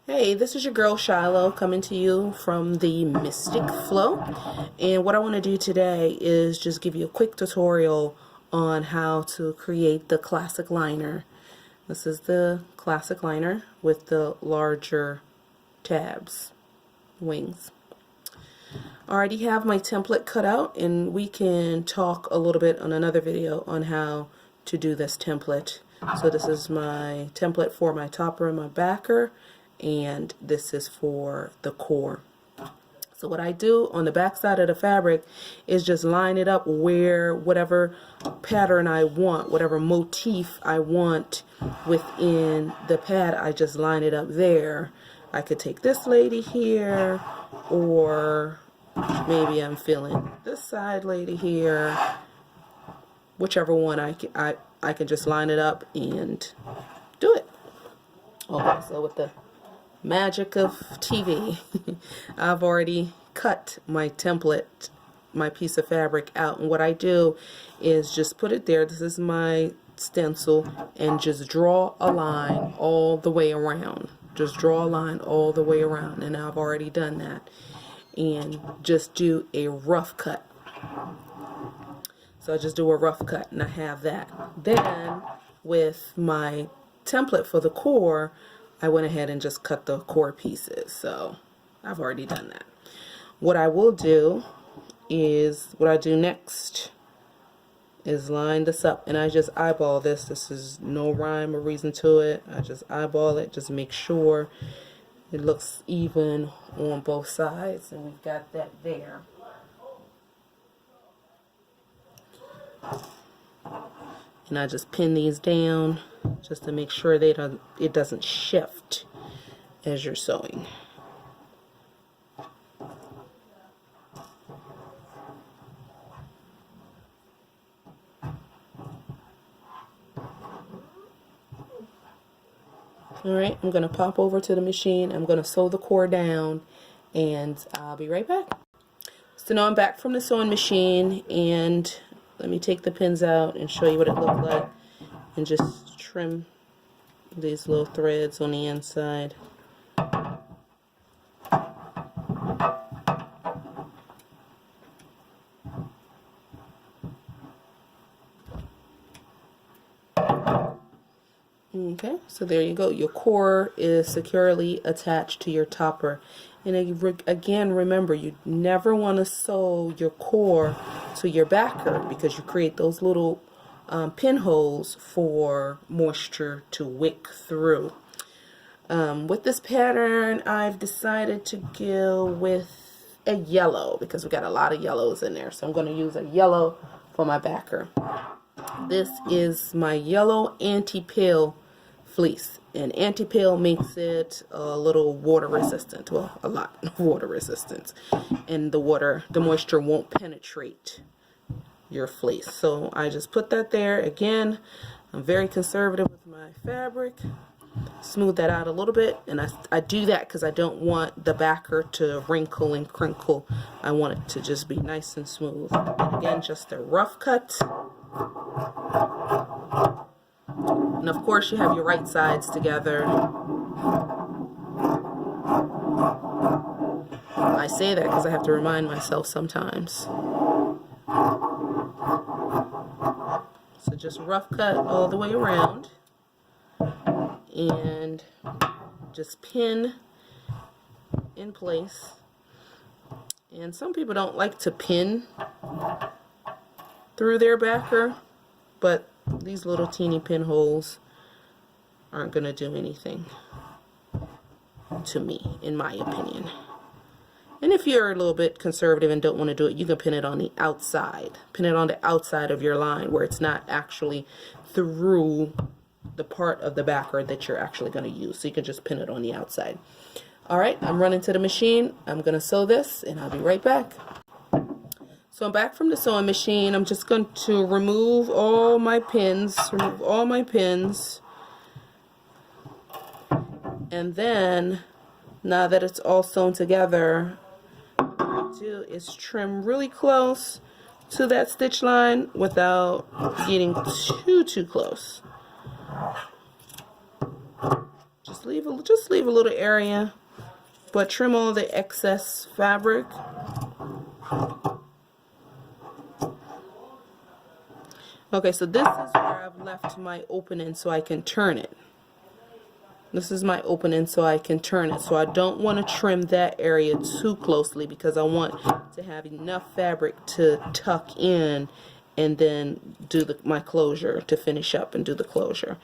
Hey, this is your girl Shiloh coming to you from the Mystic Flow, and what I want to do today is just give you a quick tutorial on how to create the classic liner. This is the classic liner with the larger tabs, wings. I already have my template cut out, and we can talk a little bit on another video on how to do this template. So this is my template for my topper and my backer, and this is for the core. So what I do on the back side of the fabric is just line it up where whatever pattern I want, whatever motif I want within the pad, I just line it up there. I could take this lady here, or maybe I'm feeling this side lady here. Whichever one I can just line it up and do it. Okay, so with the magic of TV, I've already cut my template, my piece of fabric out, and what I do is just put it there. This is my stencil, and just draw a line all the way around. Just draw a line all the way around, and I've already done that, and just do a rough cut. So I just do a rough cut, and I have that. Then with my template for the core, I went ahead and just cut the core pieces. So I've already done that. What I will do is, what I do next is line this up, and I just eyeball this. This is no rhyme or reason to it. I just eyeball it, just make sure it looks even on both sides, and we've got that there. And I just pin these down just to make sure it doesn't shift as you're sewing. Alright, I'm going to pop over to the machine. I'm going to sew the core down, and I'll be right back. So now I'm back from the sewing machine, and let me take the pins out and show you what it looked like, and just trim these little threads on the inside. Okay, so there you go. Your core is securely attached to your topper. And again, remember, you never want to sew your core to your backer, because you create those little pinholes for moisture to wick through. With this pattern, I've decided to go with a yellow, because we got a lot of yellows in there. So I'm going to use a yellow for my backer. This is my yellow anti-pill fleece, and anti-pill makes it a little water resistant, well, a lot water resistant, and the moisture won't penetrate your fleece. So I just put that there. Again, I'm very conservative with my fabric. Smooth that out a little bit, and I do that because I don't want the backer to wrinkle and crinkle. I want it to just be nice and smooth. And again, just a rough cut. And of course, you have your right sides together. I say that because I have to remind myself sometimes. So just rough cut all the way around, and just pin in place. And some people don't like to pin through their backer, but these little teeny pinholes aren't going to do anything to me, in my opinion. And if you're a little bit conservative and don't want to do it, you can pin it on the outside. Pin it on the outside of your line, where it's not actually through the part of the backer that you're actually going to use. So you can just pin it on the outside. Alright, I'm running to the machine. I'm going to sew this, and I'll be right back. So I'm back from the sewing machine. I'm just going to remove all my pins. And then, now that it's all sewn together, what I do is trim really close to that stitch line without getting too close. Just just leave a little area, but trim all the excess fabric. Okay, so this is where I've left my opening so I can turn it. This is my opening so I can turn it. So I don't want to trim that area too closely because I want to have enough fabric to tuck in and then do my closure, to finish up and do the closure.